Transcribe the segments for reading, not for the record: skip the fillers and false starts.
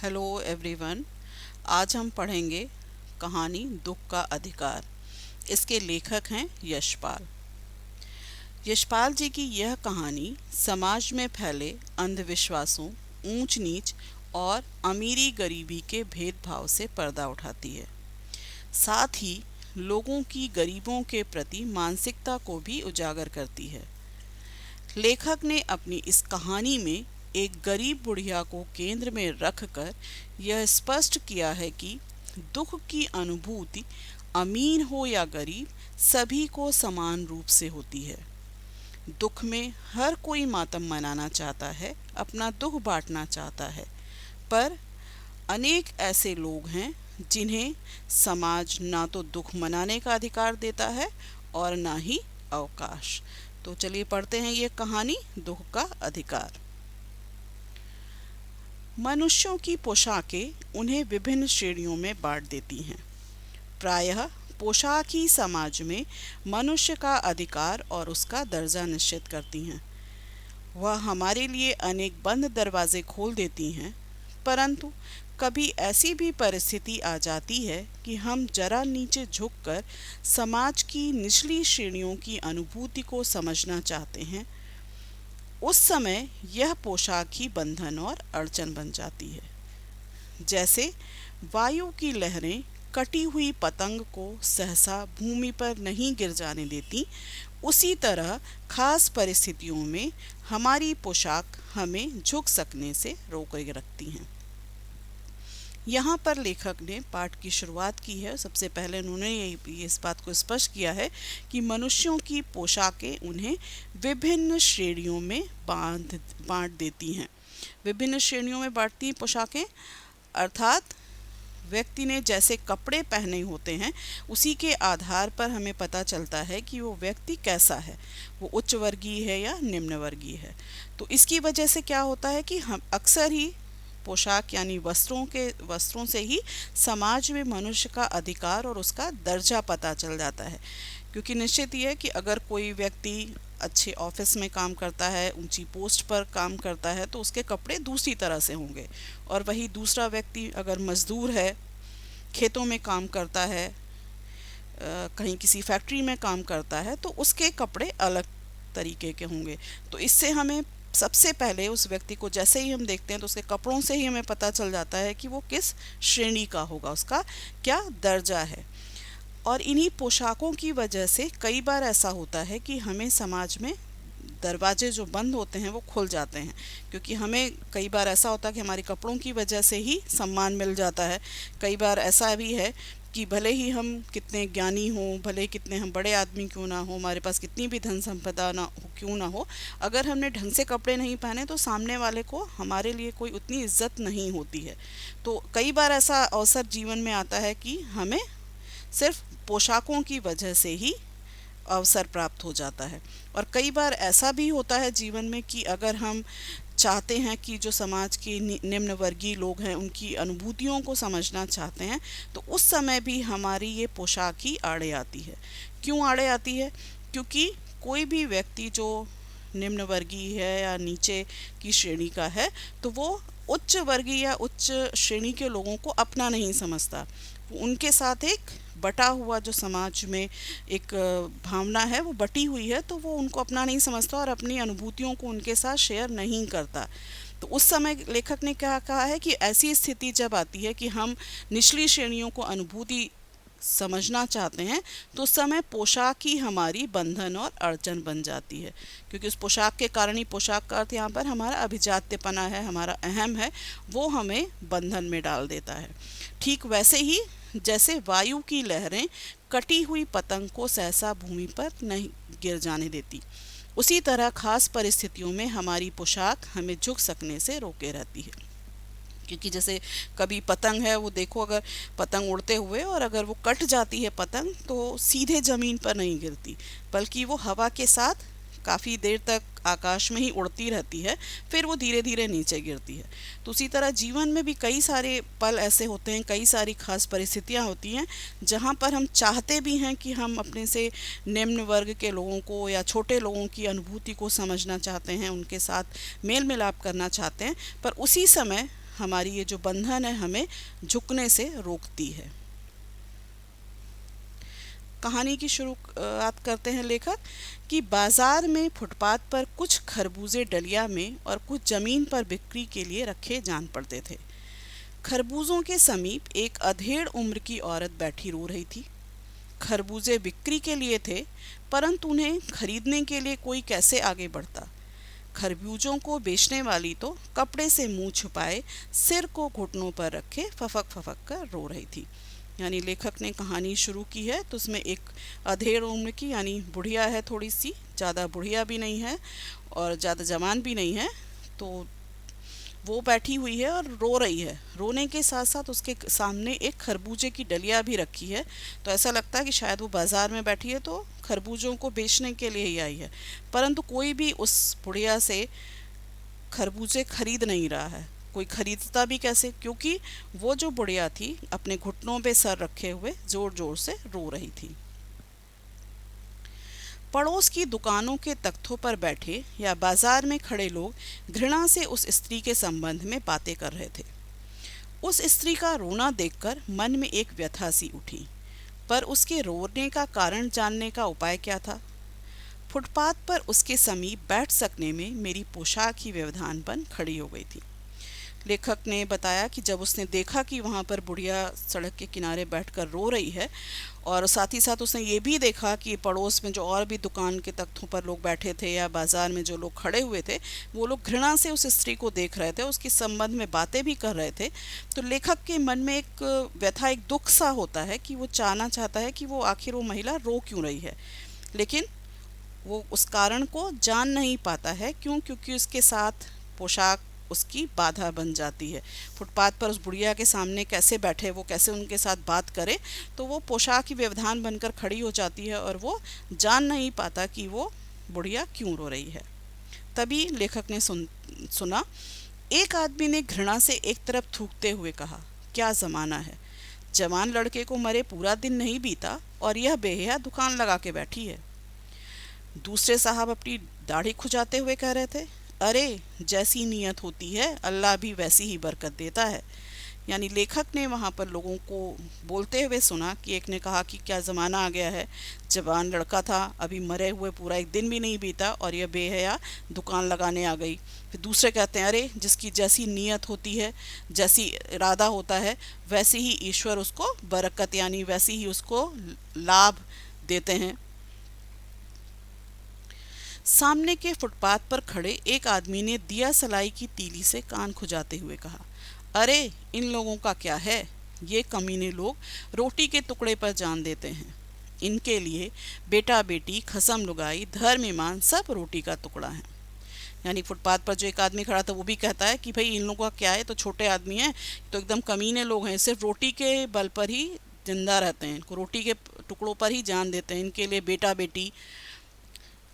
Hello everyone. आज हम पढ़ेंगे कहानी दुख का अधिकार। इसके लेखक हैं यशपाल। यशपाल जी की यह कहानी समाज में फैले अंधविश्वासों, ऊंच नीच और अमीरी गरीबी के भेदभाव से पर्दा उठाती है। साथ ही लोगों की गरीबों के प्रति मानसिकता को भी उजागर करती है। लेखक ने अपनी इस कहानी में एक गरीब बुढ़िया को केंद्र में रखकर यह स्पष्ट किया है कि दुख की अनुभूति अमीर हो या गरीब सभी को समान रूप से होती है। दुख में हर कोई मातम मनाना चाहता है, अपना दुख बांटना चाहता है, पर अनेक ऐसे लोग हैं जिन्हें समाज ना तो दुख मनाने का अधिकार देता है और ना ही अवकाश। तो चलिए पढ़ते हैं ये कहानी दुख का अधिकार। मनुष्यों की पोशाकें उन्हें विभिन्न श्रेणियों में बांट देती हैं। प्रायः पोशाक ही समाज में मनुष्य का अधिकार और उसका दर्जा निश्चित करती हैं। वह हमारे लिए अनेक बंद दरवाजे खोल देती हैं, परंतु कभी ऐसी भी परिस्थिति आ जाती है कि हम जरा नीचे झुककर समाज की निचली श्रेणियों की अनुभूति को समझना चाहते हैं। उस समय यह पोशाक ही बंधन और अड़चन बन जाती है। जैसे वायु की लहरें कटी हुई पतंग को सहसा भूमि पर नहीं गिर जाने देती, उसी तरह खास परिस्थितियों में हमारी पोशाक हमें झुक सकने से रोके रखती हैं। यहाँ पर लेखक ने पाठ की शुरुआत की है। सबसे पहले उन्होंने इस बात को स्पष्ट किया है कि मनुष्यों की पोशाकें उन्हें विभिन्न श्रेणियों में बांट देती हैं। विभिन्न श्रेणियों में बांटती हैं पोशाकें, अर्थात व्यक्ति ने जैसे कपड़े पहने होते हैं उसी के आधार पर हमें पता चलता है कि वो व्यक्ति कैसा है, वो उच्च वर्गीय है या निम्न वर्गीय है। तो इसकी वजह से क्या होता है कि हम अक्सर ही पोशाक यानी वस्त्रों से ही समाज में मनुष्य का अधिकार और उसका दर्जा पता चल जाता है। क्योंकि निश्चित ही है कि अगर कोई व्यक्ति अच्छे ऑफिस में काम करता है, ऊंची पोस्ट पर काम करता है, तो उसके कपड़े दूसरी तरह से होंगे। और वही दूसरा व्यक्ति अगर मजदूर है, खेतों में काम करता है, कहीं किसी फैक्ट्री में काम करता है, तो उसके कपड़े अलग तरीके के होंगे। तो इससे हमें सबसे पहले उस व्यक्ति को जैसे ही हम देखते हैं तो उसके कपड़ों से ही हमें पता चल जाता है कि वो किस श्रेणी का होगा, उसका क्या दर्जा है। और इन्हीं पोशाकों की वजह से कई बार ऐसा होता है कि हमें समाज में दरवाजे जो बंद होते हैं वो खुल जाते हैं। क्योंकि हमें कई बार ऐसा होता है कि हमारे कपड़ों की वजह से ही सम्मान मिल जाता है। कई बार ऐसा भी है कि भले ही हम कितने ज्ञानी हों, भले कितने हम बड़े आदमी क्यों ना हो, हमारे पास कितनी भी धन संपदा ना हो क्यों ना हो, अगर हमने ढंग से कपड़े नहीं पहने तो सामने वाले को हमारे लिए कोई उतनी इज्जत नहीं होती है। तो कई बार ऐसा अवसर जीवन में आता है कि हमें सिर्फ पोशाकों की वजह से ही अवसर प्राप्त हो जाता है। और कई बार ऐसा भी होता है जीवन में कि अगर हम चाहते हैं कि जो समाज के निम्न वर्गीय लोग हैं उनकी अनुभूतियों को समझना चाहते हैं, तो उस समय भी हमारी ये पोशाक ही आड़े आती है। क्यों आड़े आती है? क्योंकि कोई भी व्यक्ति जो निम्न वर्गीय है या नीचे की श्रेणी का है, तो वो उच्च वर्गीय या उच्च श्रेणी के लोगों को अपना नहीं समझता। उनके साथ एक बटा हुआ जो समाज में एक भावना है वो बटी हुई है, तो वो उनको अपना नहीं समझता और अपनी अनुभूतियों को उनके साथ शेयर नहीं करता। तो उस समय लेखक ने क्या कहा है कि ऐसी स्थिति जब आती है कि हम निचली श्रेणियों को अनुभूति समझना चाहते हैं, तो उस समय पोशाक ही हमारी बंधन और अड़चन बन जाती है। क्योंकि उस पोशाक के कारण ही, पोशाक का अर्थ यहाँ पर हमारा अभिजात्यपना है, हमारा अहम है, वो हमें बंधन में डाल देता है। ठीक वैसे ही जैसे वायु की लहरें कटी हुई पतंग को सहसा भूमि पर नहीं गिर जाने देती, उसी तरह खास परिस्थितियों में हमारी पोशाक हमें झुक सकने से रोके रहती है। क्योंकि जैसे कभी पतंग है, वो देखो अगर पतंग उड़ते हुए और अगर वो कट जाती है पतंग, तो सीधे ज़मीन पर नहीं गिरती, बल्कि वो हवा के साथ काफ़ी देर तक आकाश में ही उड़ती रहती है, फिर वो धीरे धीरे नीचे गिरती है। तो उसी तरह जीवन में भी कई सारे पल ऐसे होते हैं, कई सारी खास परिस्थितियां होती हैं जहां पर हम चाहते भी हैं कि हम अपने से निम्न वर्ग के लोगों को या छोटे लोगों की अनुभूति को समझना चाहते हैं, उनके साथ मेल मिलाप करना चाहते हैं, पर उसी समय हमारी ये जो बंधन है हमें झुकने से रोकती है। कहानी की शुरुआत करते हैं लेखक कि बाजार में फुटपाथ पर कुछ खरबूजे डलिया में और कुछ जमीन पर बिक्री के लिए रखे जान पड़ते थे। खरबूजों के समीप एक अधेड़ उम्र की औरत बैठी रो रही थी। खरबूजे बिक्री के लिए थे, परंतु उन्हें खरीदने के लिए कोई कैसे आगे बढ़ता। खरबूजों को बेचने वाली तो कपड़े से मुंह छुपाए सिर को घुटनों पर रखे फफक फफक कर रो रही थी। यानी लेखक ने कहानी शुरू की है तो उसमें एक अधेड़ उम्र की यानी बुढ़िया है, थोड़ी सी, ज़्यादा बुढ़िया भी नहीं है और ज़्यादा जवान भी नहीं है, तो वो बैठी हुई है और रो रही है। रोने के साथ साथ उसके सामने एक खरबूजे की डलिया भी रखी है, तो ऐसा लगता है कि शायद वो बाजार में बैठी है तो खरबूजों को बेचने के लिए ही आई है, परंतु कोई भी उस बुढ़िया से खरबूजे खरीद नहीं रहा है। कोई खरीदता भी कैसे, क्योंकि वो जो बुढ़िया थी अपने घुटनों पे सर रखे हुए जोर जोर से रो रही थी। पड़ोस की दुकानों के तख्तों पर बैठे या बाजार में खड़े लोग घृणा से उस स्त्री के संबंध में बातें कर रहे थे। उस स्त्री का रोना देखकर मन में एक व्यथा सी उठी, पर उसके रोने का कारण जानने का उपाय क्या था। फुटपाथ पर उसके समीप बैठ सकने में मेरी पोशाक ही व्यवधान बन खड़ी हो गई थी। लेखक ने बताया कि जब उसने देखा कि वहाँ पर बुढ़िया सड़क के किनारे बैठकर रो रही है और साथ ही साथ उसने ये भी देखा कि पड़ोस में जो और भी दुकान के तख्तों पर लोग बैठे थे या बाजार में जो लोग खड़े हुए थे वो लोग घृणा से उस स्त्री को देख रहे थे, उसके संबंध में बातें भी कर रहे थे, तो लेखक के मन में एक व्यथा, एक दुख सा होता है कि वो जानना चाहता है कि वो आखिर वो महिला रो क्यों रही है, लेकिन वो उस कारण को जान नहीं पाता है। क्यों? क्योंकि उसके साथ पोशाक उसकी बाधा बन जाती है। फुटपाथ पर उस बुढ़िया के सामने कैसे बैठे, वो कैसे उनके साथ बात करे, तो वो पोशाक की व्यवधान बनकर खड़ी हो जाती है और वो जान नहीं पाता कि वो बुढ़िया क्यों रो रही है। तभी लेखक ने सुना एक आदमी ने घृणा से एक तरफ थूकते हुए कहा, क्या ज़माना है, जवान लड़के को मरे पूरा दिन नहीं बीता और यह बेहया दुकान लगा के बैठी है। दूसरे साहब अपनी दाढ़ी खुजाते हुए कह रहे थे, अरे जैसी नीयत होती है अल्लाह भी वैसी ही बरकत देता है। यानी लेखक ने वहाँ पर लोगों को बोलते हुए सुना कि एक ने कहा कि क्या ज़माना आ गया है, जवान लड़का था, अभी मरे हुए पूरा एक दिन भी नहीं बीता और यह बेहया दुकान लगाने आ गई। फिर दूसरे कहते हैं, अरे जिसकी जैसी नीयत होती है, जैसी इरादा होता है, वैसे ही ईश्वर उसको बरकत यानी वैसी ही उसको लाभ देते हैं। सामने के फुटपाथ पर खड़े एक आदमी ने दिया सलाई की तीली से कान खुजाते हुए कहा, अरे इन लोगों का क्या है, ये कमीने लोग रोटी के टुकड़े पर जान देते हैं। इनके लिए बेटा बेटी, खसम लुगाई, धर्म ईमान सब रोटी का टुकड़ा है। यानी फुटपाथ पर जो एक आदमी खड़ा था वो भी कहता है कि भाई इन लोगों का क्या है, तो छोटे आदमी हैं, तो एकदम कमीने लोग हैं, सिर्फ रोटी के बल पर ही जिंदा रहते हैं, इनको रोटी के टुकड़ों पर ही जान देते हैं। इनके लिए बेटा बेटी,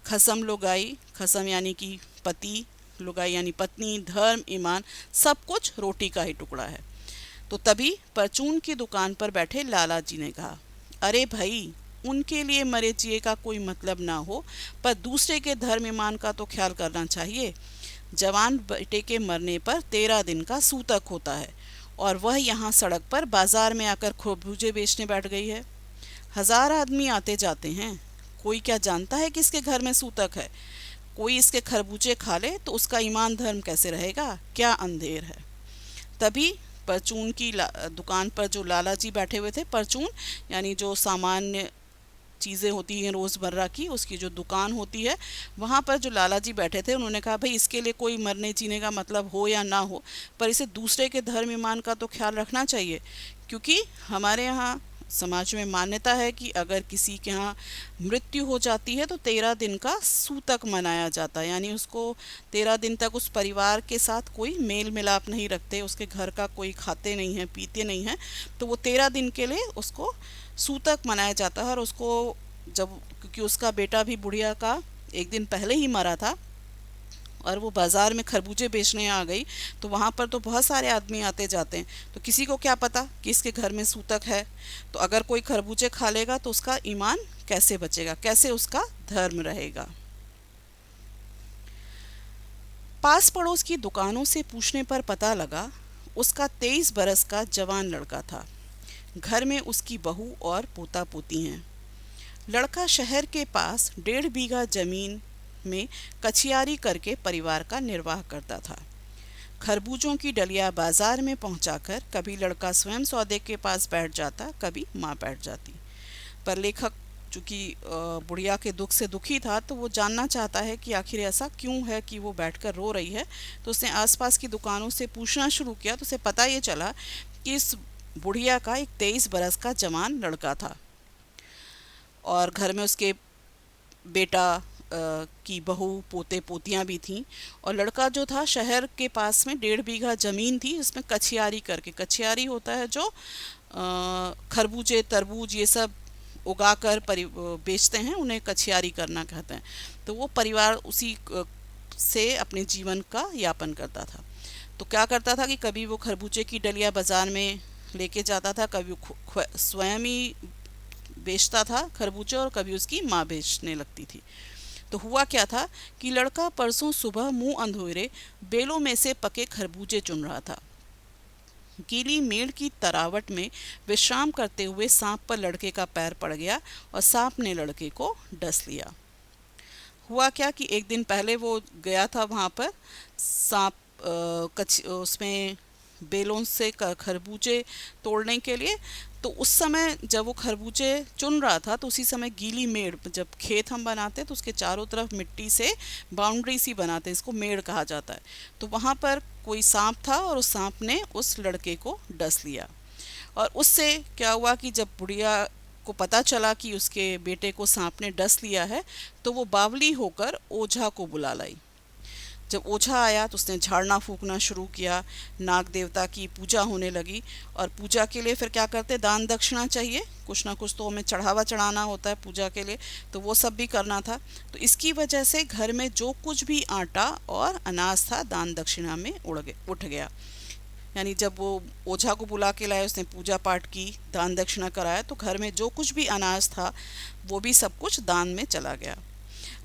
खसम लुगाई, खसम यानी कि पति, लुगाई यानी पत्नी, धर्म ईमान सब कुछ रोटी का ही टुकड़ा है। तो तभी परचून की दुकान पर बैठे लाला जी ने कहा, अरे भाई उनके लिए मरे जिए का कोई मतलब ना हो, पर दूसरे के धर्म ईमान का तो ख्याल करना चाहिए। जवान बेटे के मरने पर 13 दिन का सूतक होता है और वह यहाँ सड़क पर बाजार में आकर खरबूजे बेचने बैठ गई है। 1000 आदमी आते जाते हैं, कोई क्या जानता है कि इसके घर में सूतक है। कोई इसके खरबूजे खा ले तो उसका ईमान धर्म कैसे रहेगा, क्या अंधेर है। तभी परचून की दुकान पर जो लाला जी बैठे हुए थे, परचून यानी जो सामान्य चीज़ें होती हैं रोज़मर्रा की, उसकी जो दुकान होती है, वहाँ पर जो लाला जी बैठे थे उन्होंने कहा, भाई इसके लिए कोई मरने जीने का मतलब हो या ना हो, पर इसे दूसरे के धर्म ईमान का तो ख्याल रखना चाहिए, क्योंकि हमारे यहाँ समाज में मान्यता है कि अगर किसी के यहाँ मृत्यु हो जाती है तो 13 दिन का सूतक मनाया जाता है। यानी उसको 13 दिन तक उस परिवार के साथ कोई मेल मिलाप नहीं रखते, उसके घर का कोई खाते नहीं हैं, पीते नहीं हैं, तो वो 13 दिन के लिए उसको सूतक मनाया जाता है। और उसको जब, क्योंकि उसका बेटा भी बुढ़िया का एक दिन पहले ही मरा था और वो बाज़ार में खरबूजे बेचने आ गई, तो वहाँ पर तो बहुत सारे आदमी आते जाते हैं, तो किसी को क्या पता कि इसके घर में सूतक है, तो अगर कोई खरबूजे खा लेगा तो उसका ईमान कैसे बचेगा, कैसे उसका धर्म रहेगा। पास पड़ोस की दुकानों से पूछने पर पता लगा उसका 23 बरस का जवान लड़का था। घर में उसकी बहू और पोता पोती हैं। लड़का शहर के पास 1.5 बीघा जमीन में कचियारी करके परिवार का निर्वाह करता था। खरबूजों की डलिया बाजार में पहुंचाकर कभी लड़का स्वयं सौदे के पास बैठ जाता, कभी माँ बैठ जाती। पर लेखक चूंकि बुढ़िया के दुख से दुखी था, तो वो जानना चाहता है कि आखिर ऐसा क्यों है कि वो बैठकर रो रही है। तो उसने आसपास की दुकानों से पूछना शुरू किया, तो उसे पता ये चला कि इस बुढ़िया का एक 23 बरस का जवान लड़का था और घर में उसके बेटा की बहू पोते पोतियां भी थीं। और लड़का जो था शहर के पास में 1.5 बीघा ज़मीन थी, उसमें कचियारी करके, कचियारी होता है जो खरबूजे तरबूज ये सब उगाकर बेचते हैं, उन्हें कचियारी करना कहते हैं। तो वो परिवार उसी से अपने जीवन का यापन करता था। तो क्या करता था कि कभी वो खरबूजे की डलिया बाजार में लेके जाता था, कभी वो स्वयं ही बेचता था खरबूजे और कभी उसकी माँ बेचने लगती थी। तो हुआ क्या था कि लड़का परसों सुबह मुंह अंधेरे बेलों में से पके खरबूजे चुन रहा था। गीली मेड़ की तरावट में विश्राम करते हुए सांप पर लड़के का पैर पड़ गया और सांप ने लड़के को डस लिया। हुआ क्या कि एक दिन पहले वो गया था वहाँ पर सांप उसमें बेलों से खरबूजे तोड़ने के लिए। तो उस समय जब वो खरबूजे चुन रहा था, तो उसी समय गीली मेड़, जब खेत हम बनाते हैं तो उसके चारों तरफ मिट्टी से बाउंड्री सी बनाते हैं, इसको मेड़ कहा जाता है। तो वहाँ पर कोई सांप था और उस सांप ने उस लड़के को डस लिया। और उससे क्या हुआ कि जब बुढ़िया को पता चला कि उसके बेटे को सांप ने डस लिया है, तो वो बावली होकर ओझा को बुला लाई। जब ओझा आया तो उसने झाड़ना फूकना शुरू किया, नाग देवता की पूजा होने लगी। और पूजा के लिए फिर क्या करते, दान दक्षिणा चाहिए, कुछ ना कुछ तो हमें चढ़ावा चढ़ाना होता है पूजा के लिए, तो वो सब भी करना था। तो इसकी वजह से घर में जो कुछ भी आटा और अनाज था दान दक्षिणा में उठ गया। यानी जब वो ओझा को बुला के लाए, उसने पूजा पाठ की, दान दक्षिणा कराया, तो घर में जो कुछ भी अनाज था वो भी सब कुछ दान में चला गया।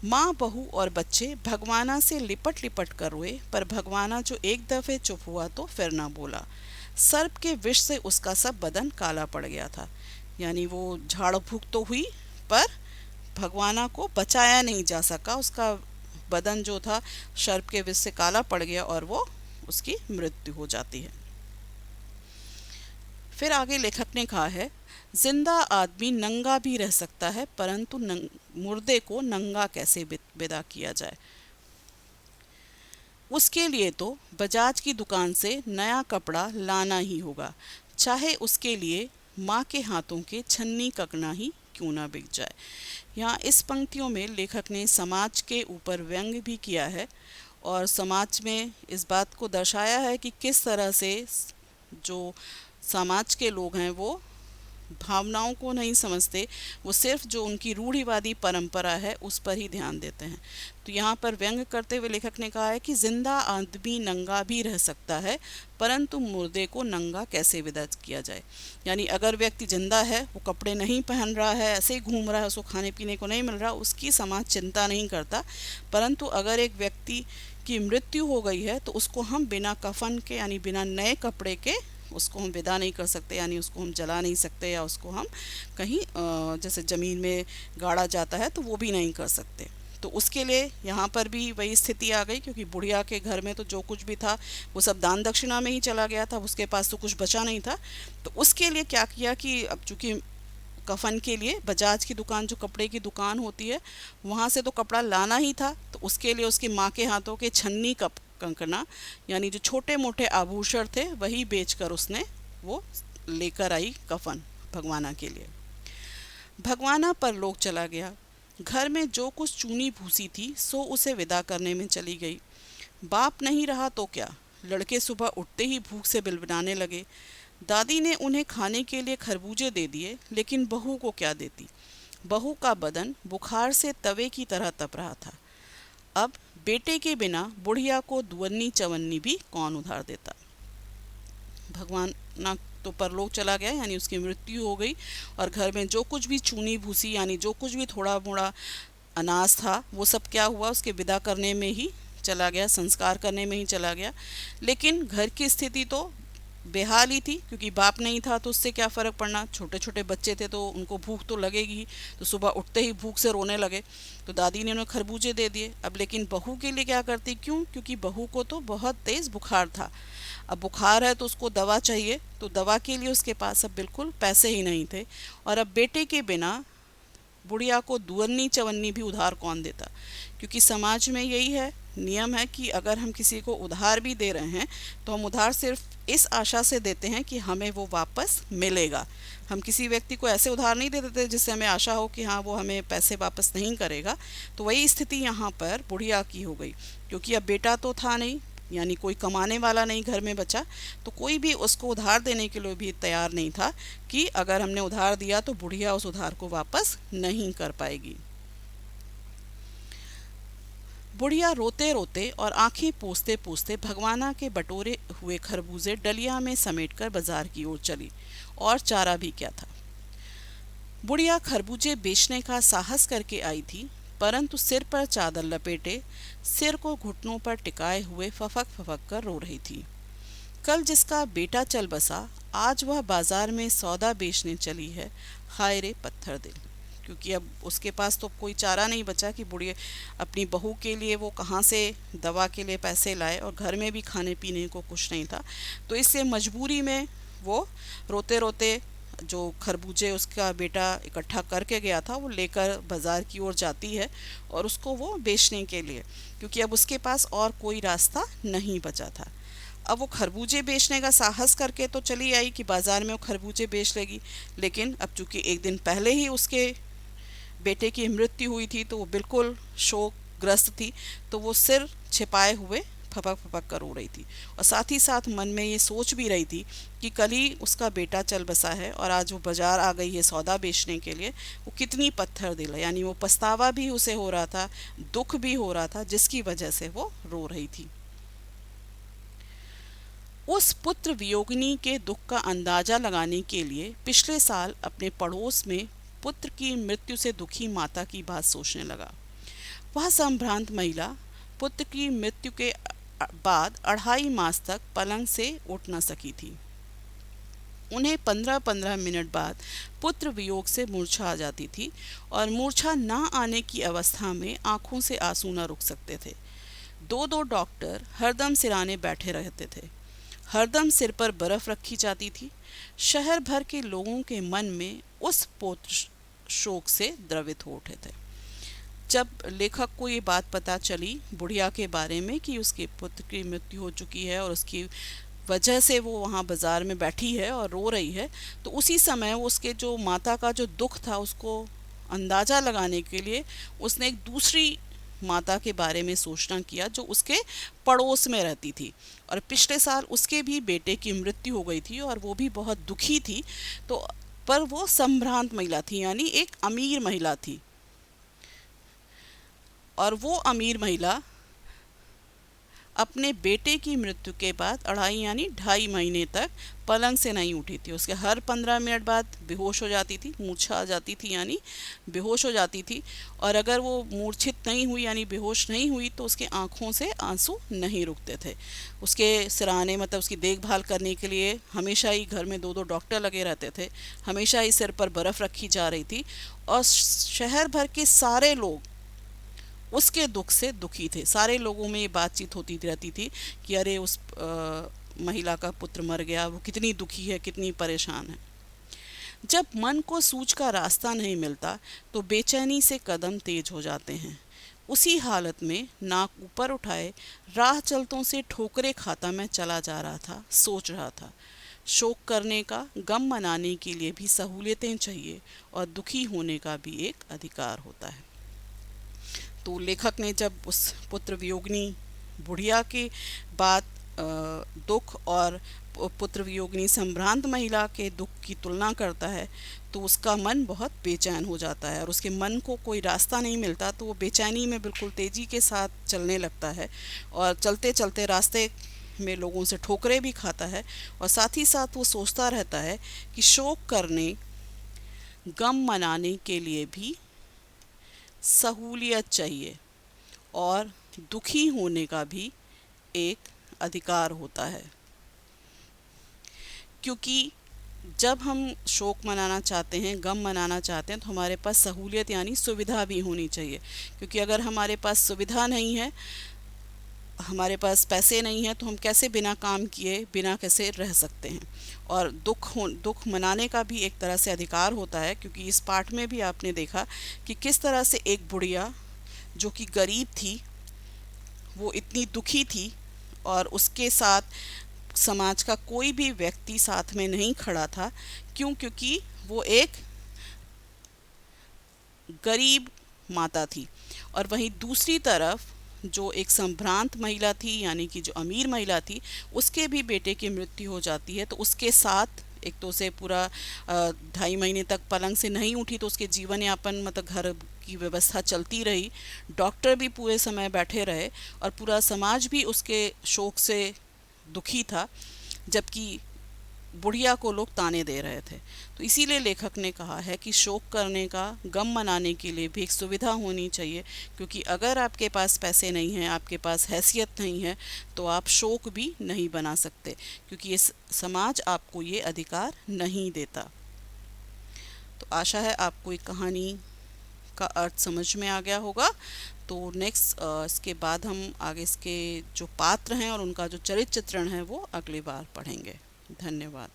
माँ बहू और बच्चे भगवाना से लिपट लिपट कर रोए, पर भगवाना जो एक दफे चुप हुआ तो फिर ना बोला। सर्प के विष से उसका सब बदन काला पड़ गया था। यानी वो झाड़ फूक तो हुई, पर भगवाना को बचाया नहीं जा सका, उसका बदन जो था सर्प के विष से काला पड़ गया और वो उसकी मृत्यु हो जाती है। फिर आगे लेखक ने कहा है, जिंदा आदमी नंगा भी रह सकता है, परंतु मुर्दे को नंगा कैसे विदा किया जाए। उसके लिए तो बजाज की दुकान से नया कपड़ा लाना ही होगा, चाहे उसके लिए माँ के हाथों के छन्नी ककना ही क्यों ना बिक जाए। यहाँ इस पंक्तियों में लेखक ने समाज के ऊपर व्यंग भी किया है और समाज में इस बात को दर्शाया है कि किस तरह से जो समाज के लोग हैं वो भावनाओं को नहीं समझते, वो सिर्फ जो उनकी रूढ़िवादी परंपरा है उस पर ही ध्यान देते हैं। तो यहाँ पर व्यंग करते हुए लेखक ने कहा है कि जिंदा आदमी नंगा भी रह सकता है, परंतु मुर्दे को नंगा कैसे विदा किया जाए। यानी अगर व्यक्ति जिंदा है, वो कपड़े नहीं पहन रहा है, ऐसे ही घूम रहा है, उसको खाने पीने को नहीं मिल रहा, उसकी समाज चिंता नहीं करता। परंतु अगर एक व्यक्ति की मृत्यु हो गई है तो उसको हम बिना कफन के, यानी बिना नए कपड़े के उसको हम विदा नहीं कर सकते, यानी उसको हम जला नहीं सकते, या उसको हम कहीं जैसे ज़मीन में गाड़ा जाता है तो वो भी नहीं कर सकते। तो उसके लिए यहाँ पर भी वही स्थिति आ गई, क्योंकि बुढ़िया के घर में तो जो कुछ भी था वो सब दान दक्षिणा में ही चला गया था, उसके पास तो कुछ बचा नहीं था। तो उसके लिए क्या किया कि अब चूँकि कफन के लिए बजाज की दुकान, जो कपड़े की दुकान होती है, वहाँ से तो कपड़ा लाना ही था। तो उसके लिए उसकी माँ के हाथों के छन्नी कंकना, यानी जो छोटे मोटे आभूषण थे, वही बेचकर उसने वो लेकर आई कफन भगवाना के लिए। भगवाना पर लोग चला गया। घर में जो कुछ चूनी भूसी थी सो उसे विदा करने में चली गई। बाप नहीं रहा तो क्या, लड़के सुबह उठते ही भूख से बिलबिलाने लगे। दादी ने उन्हें खाने के लिए खरबूजे दे दिए, लेकिन बहू को क्या देती। बहू का बदन बुखार से तवे की तरह तप रहा था। अब बेटे के बिना बुढ़िया को दुवन्नी चवन्नी भी कौन उधार देता। भगवान ना तो परलोक चला गया, यानी उसकी मृत्यु हो गई, और घर में जो कुछ भी चूनी भूसी, यानी जो कुछ भी थोड़ा मोड़ा अनाज था, वो सब क्या हुआ, उसके विदा करने में ही चला गया, संस्कार करने में ही चला गया। लेकिन घर की स्थिति तो बेहाल ही थी, क्योंकि बाप नहीं था तो उससे क्या फ़र्क पड़ना, छोटे छोटे बच्चे थे तो उनको भूख तो लगेगी ही। तो सुबह उठते ही भूख से रोने लगे, तो दादी ने उन्हें खरबूजे दे दिए। अब लेकिन बहू के लिए क्या करती, क्यों, क्योंकि बहू को तो बहुत तेज़ बुखार था। अब बुखार है तो उसको दवा चाहिए, तो दवा के लिए उसके पास अब बिल्कुल पैसे ही नहीं थे। और अब बेटे के बिना बुढ़िया को दुअन्नी चवन्नी भी उधार कौन देता, क्योंकि समाज में यही है, नियम है कि अगर हम किसी को उधार भी दे रहे हैं तो हम उधार सिर्फ इस आशा से देते हैं कि हमें वो वापस मिलेगा। हम किसी व्यक्ति को ऐसे उधार नहीं दे देते जिससे हमें आशा हो कि हाँ वो हमें पैसे वापस नहीं करेगा। तो वही स्थिति यहाँ पर बुढ़िया की हो गई, क्योंकि अब बेटा तो था नहीं, यानी कोई कमाने वाला नहीं घर में बचा, तो कोई भी उसको उधार देने के लिए भी तैयार नहीं था कि अगर हमने उधार दिया तो बुढ़िया उस उधार को वापस नहीं कर पाएगी। बुढ़िया रोते रोते और आंखें पूछते पूछते भगवाना के बटोरे हुए खरबूजे डलिया में समेटकर बाजार की ओर चली, और चारा भी क्या था। बुढ़िया खरबूजे बेचने का साहस करके आई थी, परंतु सिर पर चादर लपेटे, सिर को घुटनों पर टिकाए हुए फफक फफक कर रो रही थी। कल जिसका बेटा चल बसा, आज वह बाजार में सौदा बेचने चली है। हाय रे पत्थर दिल। क्योंकि अब उसके पास तो कोई चारा नहीं बचा कि बुढ़िया अपनी बहू के लिए वो कहाँ से दवा के लिए पैसे लाए, और घर में भी खाने पीने को कुछ नहीं था। तो इससे मजबूरी में वो रोते रोते जो खरबूजे उसका बेटा इकट्ठा करके गया था वो लेकर बाज़ार की ओर जाती है, और उसको वो बेचने के लिए, क्योंकि अब उसके पास और कोई रास्ता नहीं बचा था। अब वो खरबूजे बेचने का साहस करके तो चली आई कि बाज़ार में वो खरबूजे बेच लेगी, लेकिन अब चूंकि एक दिन पहले ही उसके बेटे की मृत्यु हुई थी तो वो बिल्कुल शोकग्रस्त थी। तो वो सिर छिपाए हुए फपक फपक कर रो रही थी, और साथ ही साथ मन में ये सोच भी रही थी कि कल ही उसका बेटा चल बसा है और आज वो बाजार आ गई है सौदा बेचने के लिए। वो कितनी पत्थर दिल है, यानी वो पछतावा भी उसे हो रहा था, दुख भी हो रहा था, जिसकी वजह से वो रो रही थी। उस पुत्र वियोगिनी के दुख का अंदाजा लगाने के लिए पिछले साल अपने पड़ोस में पुत्र की मृत्यु से दुखी माता की बात सोचने लगा। वह संभ्रांत महिला पुत्र की मृत्यु के बाद 2.5 मास तक पलंग से उठ न सकी थी। उन्हें 15-15 मिनट बाद पुत्र वियोग से मूर्छा आ जाती थी, और मूर्छा न आने की अवस्था में आंखों से आंसू न रुक सकते थे। दो दो डॉक्टर हरदम सिराने बैठे रहते थे, हरदम सिर पर बर्फ रखी जाती थी। शहर भर के लोगों के मन में उस पौत्र शोक से द्रवित हो उठे थे। जब लेखक को ये बात पता चली बुढ़िया के बारे में कि उसके पुत्र की मृत्यु हो चुकी है और उसकी वजह से वो वहाँ बाज़ार में बैठी है और रो रही है, तो उसी समय वो उसके जो माता का जो दुख था उसको अंदाज़ा लगाने के लिए उसने एक दूसरी माता के बारे में सोचना किया जो उसके पड़ोस में रहती थी, और पिछले साल उसके भी बेटे की मृत्यु हो गई थी और वो भी बहुत दुखी थी। तो पर वो संभ्रांत महिला थी, यानी एक अमीर महिला थी, और वो अमीर महिला अपने बेटे की मृत्यु के बाद 2.5 महीने तक पलंग से नहीं उठी थी। उसके हर 15 मिनट बाद बेहोश हो जाती थी, मूर्छा आ जाती थी, यानी बेहोश हो जाती थी। और अगर वो मूर्छित नहीं हुई यानी बेहोश नहीं हुई तो उसके आंखों से आंसू नहीं रुकते थे। उसके सिराने मतलब उसकी देखभाल करने के लिए हमेशा ही घर में 2-2 डॉक्टर लगे रहते थे, हमेशा ही सिर पर बर्फ़ रखी जा रही थी, और शहर भर के सारे लोग उसके दुख से दुखी थे। सारे लोगों में ये बातचीत होती रहती थी कि अरे उस महिला का पुत्र मर गया, वो कितनी दुखी है, कितनी परेशान है। जब मन को सूझ का रास्ता नहीं मिलता तो बेचैनी से कदम तेज हो जाते हैं। उसी हालत में नाक ऊपर उठाए राह चलतों से ठोकरे खाता मैं चला जा रहा था, सोच रहा था, शोक करने का, गम मनाने के लिए भी सहूलियतें चाहिए, और दुखी होने का भी एक अधिकार होता है। तो लेखक ने जब उस पुत्र वियोगिनी बुढ़िया के बाद दुख और पुत्र वियोगिनी संभ्रांत महिला के दुख की तुलना करता है तो उसका मन बहुत बेचैन हो जाता है, और उसके मन को कोई रास्ता नहीं मिलता तो वो बेचैनी में बिल्कुल तेज़ी के साथ चलने लगता है, और चलते चलते रास्ते में लोगों से ठोकरे भी खाता है, और साथ ही साथ वो सोचता रहता है कि शोक करने, गम मनाने के लिए भी सहूलियत चाहिए, और दुखी होने का भी एक अधिकार होता है। क्योंकि जब हम शोक मनाना चाहते हैं, गम मनाना चाहते हैं, तो हमारे पास सहूलियत यानी सुविधा भी होनी चाहिए। क्योंकि अगर हमारे पास सुविधा नहीं है, हमारे पास पैसे नहीं हैं, तो हम कैसे बिना काम किए, बिना कैसे रह सकते हैं। और दुख मनाने का भी एक तरह से अधिकार होता है, क्योंकि इस पाठ में भी आपने देखा कि किस तरह से एक बुढ़िया जो कि गरीब थी, वो इतनी दुखी थी, और उसके साथ समाज का कोई भी व्यक्ति साथ में नहीं खड़ा था। क्यों? क्योंकि वो एक गरीब माता थी। और वहीं दूसरी तरफ जो एक संभ्रांत महिला थी, यानी कि जो अमीर महिला थी, उसके भी बेटे की मृत्यु हो जाती है। तो उसके साथ एक तो उसे पूरा 2.5 महीने तक पलंग से नहीं उठी, तो उसके जीवन यापन मतलब घर की व्यवस्था चलती रही। डॉक्टर भी पूरे समय बैठे रहे, और पूरा समाज भी उसके शोक से दुखी था, जबकि बुढ़िया को लोग ताने दे रहे थे। तो इसीलिए लेखक ने कहा है कि शोक करने का, गम मनाने के लिए भी एक सुविधा होनी चाहिए। क्योंकि अगर आपके पास पैसे नहीं हैं, आपके पास हैसियत नहीं है, तो आप शोक भी नहीं बना सकते, क्योंकि ये समाज आपको ये अधिकार नहीं देता। तो आशा है आपको ये कहानी का अर्थ समझ में आ गया होगा। तो नेक्स्ट इसके बाद हम आगे इसके जो पात्र हैं और उनका जो चरित्र चित्रण है वो अगली बार पढ़ेंगे। धन्यवाद।